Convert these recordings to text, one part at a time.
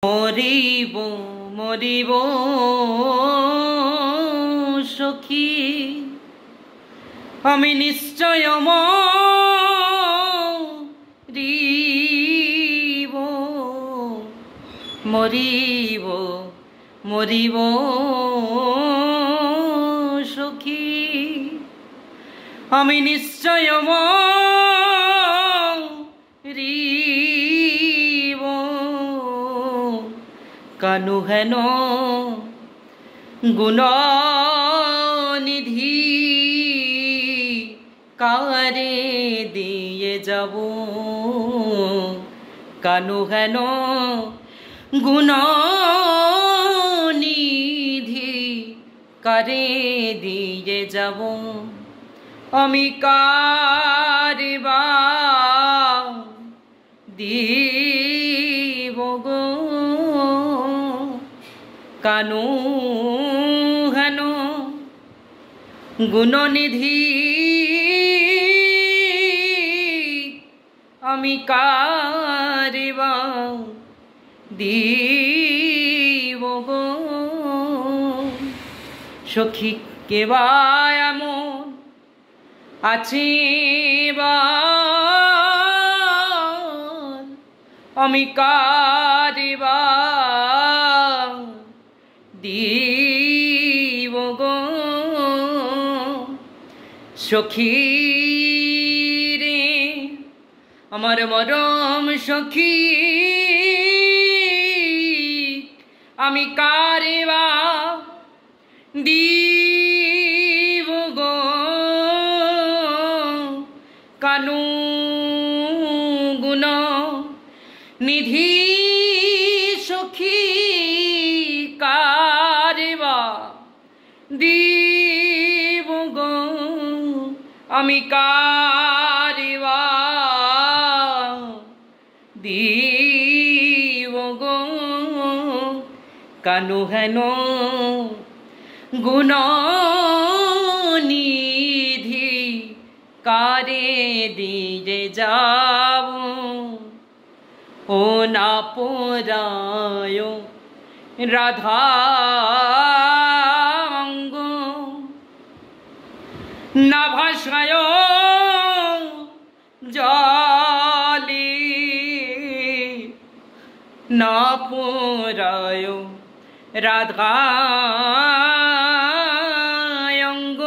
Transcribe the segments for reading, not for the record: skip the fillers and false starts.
মরিব মরিব সখী আমি নিশ্চয় মরিব মরিব মরিব সখী আমি নিশ্চয় মরিব কানু হেন গুণনিধি কারে দিয়ে যাব কানু হেন গুণনিধি কারে দিয়ে যাব আমি কারে বা দিব গো কানু হেন গুণনিধি আমি কারে বা দিব গো সখী কেবা এমন আছে বা আমি কারে বা দিব গো সখী রে আমার মরম সখী আমি কারে বা দিব গো কানু গুণ নিধি সখী কারে বা দিব গো আমি কারে বা দিব গো কানু হেন গুণনিধি কারে দিয়ে যাব ও না পরায় রাধাঙ্গ না ভাষায় জলে না পরায় রাধাঙ্গ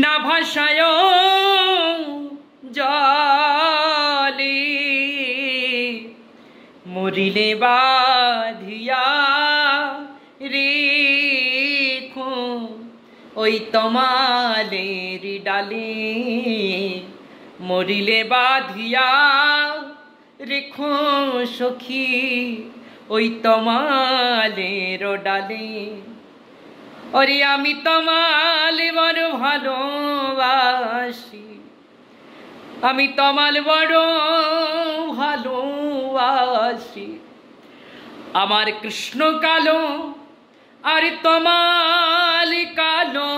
না ভাষায় জলে মরিলে বাঁধিয়া রেখো ওই তমালের ডালে মরিলে বাঁধিয়া রেখো সখী ওই তমালের ডালে ওরে আমি তমাল বড় ভালোবাসি আমি তমাল বড় ভালোবাসি আমার কৃষ্ণ কালো আর তমাল কালো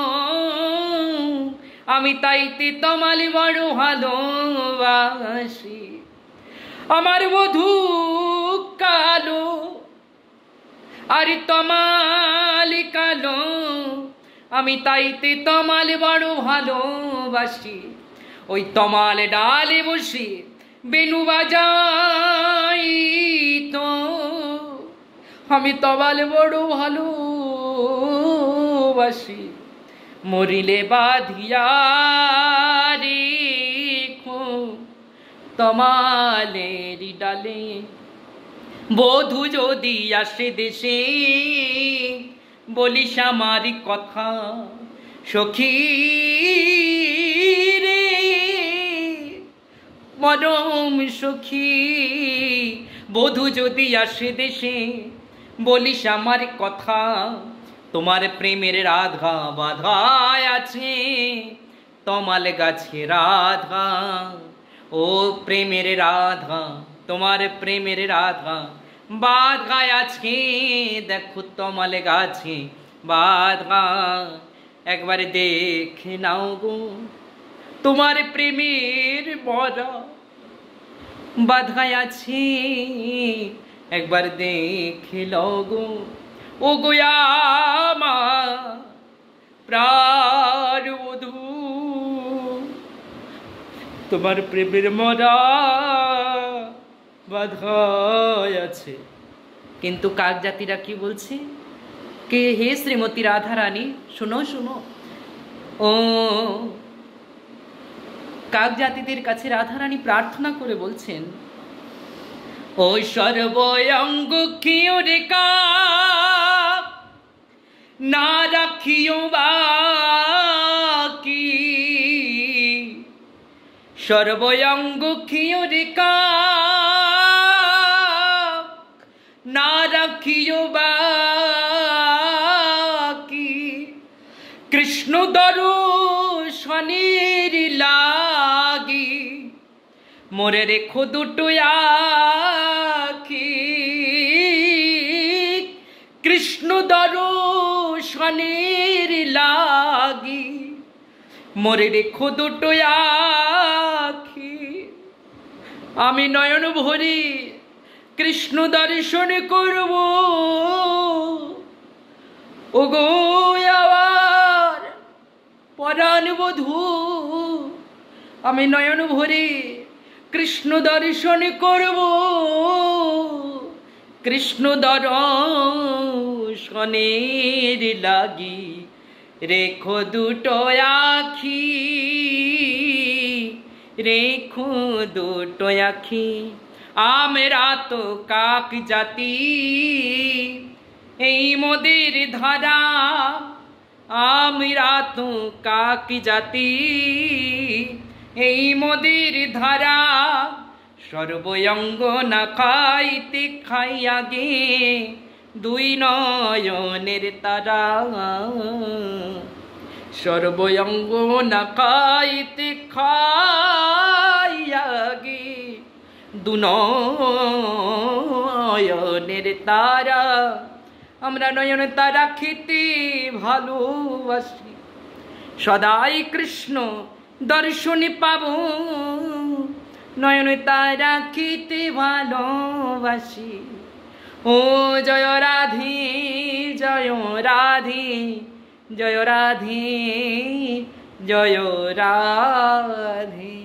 আমি তাইতে তমাল বড় ভালোবাসি আমার বধূ কালো আর তমাল কালো আমি তাইতে তমাল বড় ভালোবাসি ওই তমাল ডালে বসে বেনু বাজাই তো আমি তমাল বড় ভালোবাসি মরিলে বাঁধিয়া রেখো তমালের ডালে বধূ যদি আসে দেশে বলিস আমার কথা সখী রে মরম সখী বধূ যদি আসে দেশে বলিস আমার কথা তোমার প্রেমের রাধা বাধায় আছে তমাল গাছে রাধা ও প্রেমের রাধা তোমার প্রেমের রাধা বাধায় আছে দেখো তমাল গাছে বাধা একবার দেখে নাও গো তোমার প্রেমের বরা বাধায় আছে একবার দেখে লগো ও গোয়া মা প্রাণবধূ, তোমার প্রেমের মরা বাধায় আছে। কিন্তু কাক জাতিরা কি বলছে? কে হে শ্রীমতী রাধা রানী, শোনো শোনো। ও কাক জাতিদের কাছে রাধা রানী প্রার্থনা করে বলছেন, ও সর্বঙ্গ কিয় রে কাক, না রাখিও বাকি, সর্বঙ্গ কিয় রে কাক, না রাখিও বাকি, কৃষ্ণ দর্শনের লাগি মোরে রেখো দুটো আখি, কৃষ্ণ দর্শনের লাগি মোরে রেখো দুটো আখি। আমি নয়ন ভরে কৃষ্ণ দর্শন করব, ও গো আমার পরাণবধূ, আমি নয়ন ভরে কৃষ্ণ দর্শন করব, কৃষ্ণ দর্শনের লাগি রেখো দুটো আখি, রেখো দুটো আখি। আমরা তো কাক জাতি এই মোদের ধারা, আমরা তো কাক জাতি এই মোদের ধারা, সর্বঙ্গ না খাইতে খাইয়া গে দুই নয়নের তারা, সর্বঙ্গ না খাইতে খাইয়া গে দু নয়নের তারা। আমরা নয়ন তারা খেতে ভালোবাসি, সদাই কৃষ্ণ দর্শনে পাব, নয়ন তারা খেতে ভালোবাসি। ও জয় রাধে জয় রাধে জয় রাধে জয় রাধে।